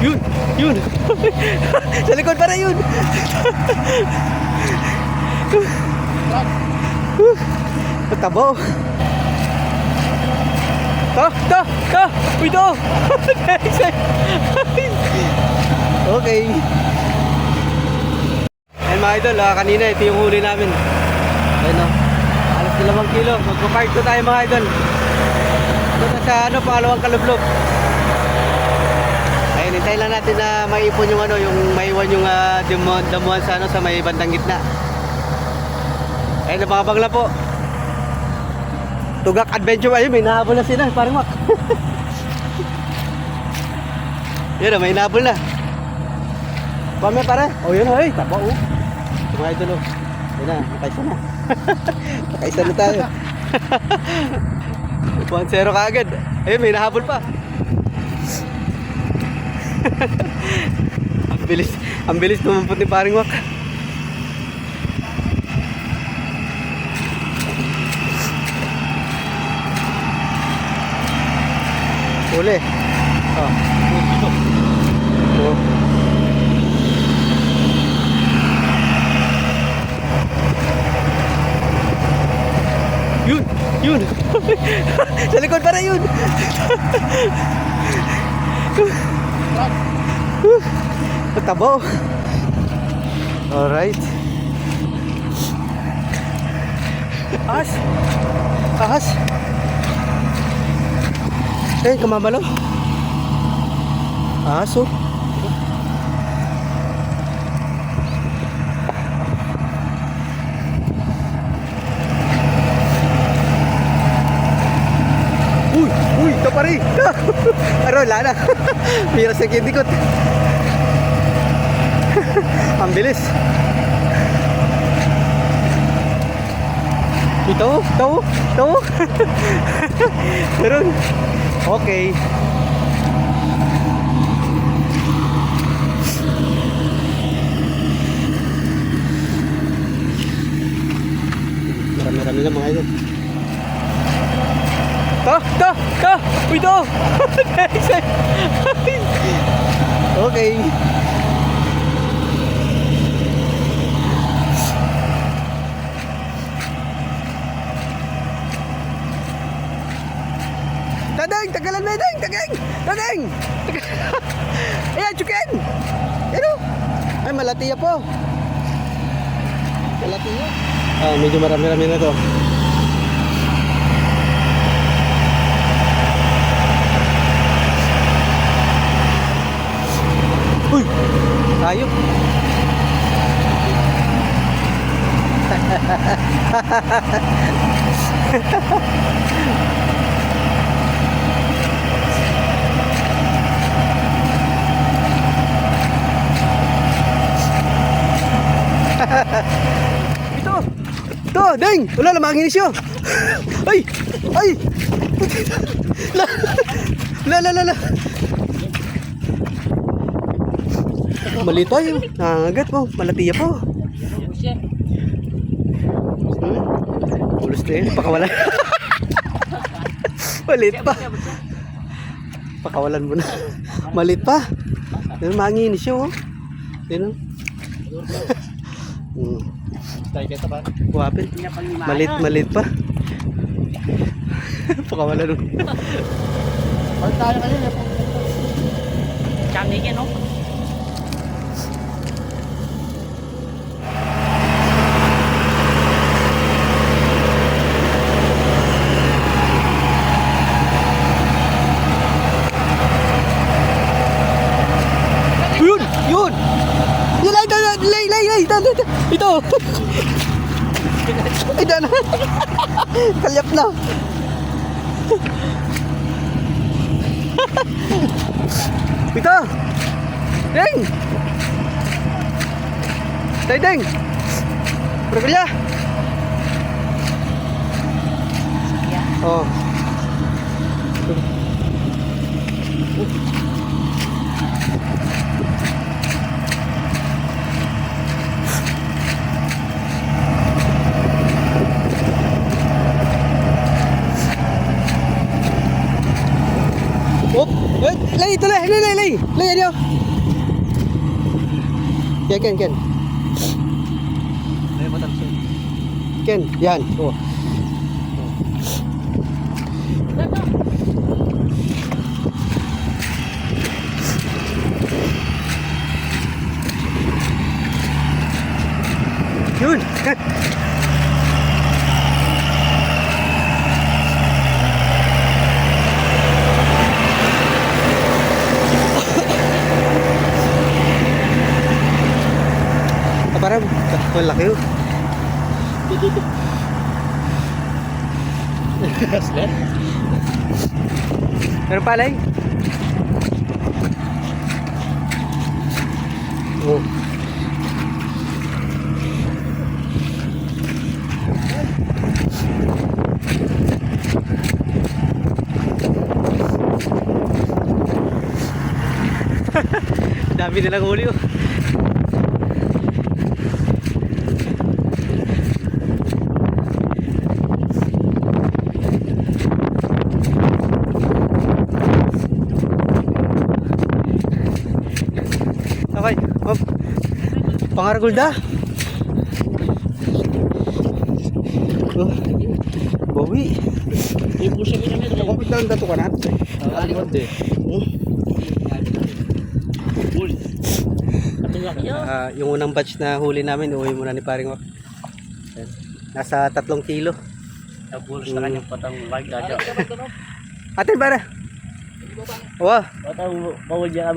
Yun! Yun! Sa likod para yun! Tabo! Ta! Uy, to! Okay. Ayan mga idol, kanina ito yung huli namin. Ayan o. Alas 2 kilo. Magpa-park ko tayo mga idol. Ito na sa pangalawang kalublog. Ayun, hintayin lang natin na maipon yung yung maiwan yung damuhan sa sa may bandang gitna. Ayun, nababang na po. Tugak Adventure. Ayun, may nahabol na sila. Parang mak. Yun na, may nahabol na. Pame pare. Oh, yun ay, taba oh. Mga idol oh. Yun na, nakaisa na. Nakaisa na tayo. 1-0 kaagad. Ayun, may nahabol pa. Ang bilis tumumpot ni paring wak. Uli. Oh. Oh. Yun! Sa likod para yun! Tabo! Alright. Ahas! Ahas! Eh, kamamalaw. Ahas oh. Uy, ito pa rin. Aro, wala na. Miras yung kindikot. Ang bilis. Ito. Meron. Okay. Marami-rami na mga idol. Ta! Uy, to! Okay. Tadeng! Tagalan na, Tadeng! Ayan, chukin! Ano? Ay, malatiya po. Malatiya. Medyo marami-rami na to. Uy! Tayo! Ito, deng! Wala, lamangin siya. Ay! La. Mali tayo. Nangagat po. Malatiya po. Ulos na yun. Pakawalan. Malit pa. Pakawalan mo na. Malit pa. Yan, manginis siya oh. Yan oh. Wapin. Malit pa. Pakawalan mo. Pag tayo kanina. Kami no? Yun! Lay! Ito! Ay, dana! Kalyap na! Ito! Deng! Deng! Pergulya! Oh. tuloy. Lay. Lay, ano? Ken. May matansin. Ken, yan. Oh. Yun. Parang malaki yun. Meron pa lang? Oh. Dami nilang huli oh. Okay, hop. Pangaragulda. Oh. Bawi. Ibu siya pinamit. Ako biglang dato ka na. Alimod eh. Huli. Katulak yun. Yung unang batch na huli namin, uwi muna ni paring Wak. Nasa 3 kilo. Nabulos na kanyang patang lag. Atin para. Wow. Patang bawal niya